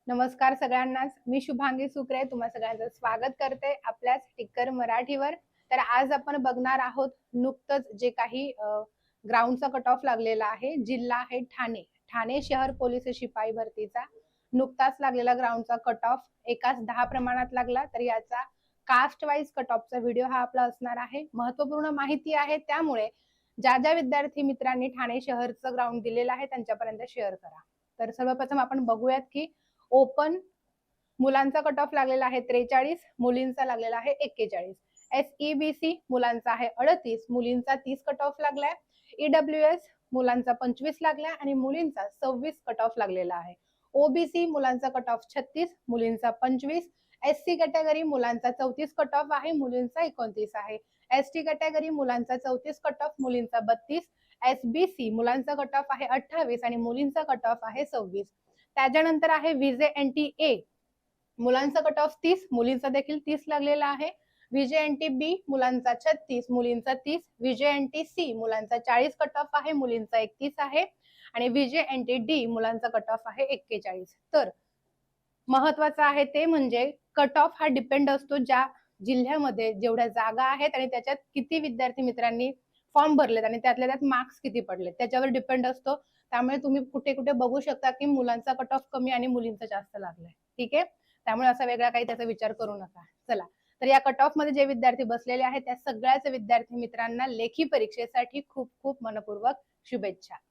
नमस्कार सगळ्यांनाच. मी शुभांगी सुक्रे तुम्हा सगळ्यांचं स्वागत करते आपल्याच टिक्कर मराठीवर. तर आज आपण बघणार आहोत नुकतंच जे काही ग्राउंडचा कट ऑफ लागलेला आहे. जिल्हा आहे ठाणे. ठाणे शहर पोलीस शिपाई भरतीचा नुकताच लागलेला ग्राउंडचा कट ऑफ एकाच 10 प्रमाणात लागला. तर याचा कास्ट वाईज कट ऑफचा व्हिडिओ हा आपला असणार आहे. महत्त्वपूर्ण माहिती आहे, त्यामुळे ज्या ज्या विद्यार्थी मित्रांनी ठाणे शहरचं ग्राउंड दिलेलं आहे त्यांच्यापर्यंत शेअर करा. तर सर्वप्रथम आपण बघूयात की ओपन मुलांचा कट ऑफ लागलेला आहे 43, मुलींचा लागलेला आहे 41. SEBC मुलांचा आहे 38, मुलींचा 30 कट ऑफ लागलाय. EWS मुलांचा 25 लागलाय आणि मुलींचा 26 कट ऑफ लागलेला आहे. OBC मुलांचा कट ऑफ 36, मुलींचा 25. SC कॅटेगरी मुलांचा 34 कट ऑफ आहे, मुलींचा 29 आहे. ST कॅटेगरी मुलांचा 34 कट ऑफ, मुलींचा 32. SBC मुलांचा कट ऑफ आहे 28 आणि मुलींचा कट ऑफ आहे 26. त्याच्यानंतर आहे VJNTA मुलांचा कट ऑफ 30, मुलींचा देखील 30 लागलेला आहे. VJNTB मुलांचा 36, मुलींचा 30. VJNTC मुलांचा 40 कट ऑफ आहे, मुलींचा 31 आहे आणि VJNTD मुलांचा कट ऑफ आहे 41. तर महत्वाचं आहे ते म्हणजे कट ऑफ हा डिपेंड असतो ज्या जिल्ह्यामध्ये जेवढ्या जागा आहेत आणि त्याच्यात किती विद्यार्थी मित्रांनी फॉर्म भरलेत आणि त्यातल्या त्यात मार्क्स किती पडले त्याच्यावर डिपेंड असतो. त्यामुळे तुम्ही कुठे कुठे बघू शकता की मुलांचा कट ऑफ कमी आणि मुलींचा जास्त लागलाय. ठीक आहे, त्यामुळे असा वेगळा काही त्याचा विचार करू नका. चला, तर या कट ऑफ मध्ये जे विद्यार्थी बसलेले आहेत त्या सगळ्याच विद्यार्थी मित्रांना लेखी परीक्षेसाठी खूप खूप मनपूर्वक शुभेच्छा.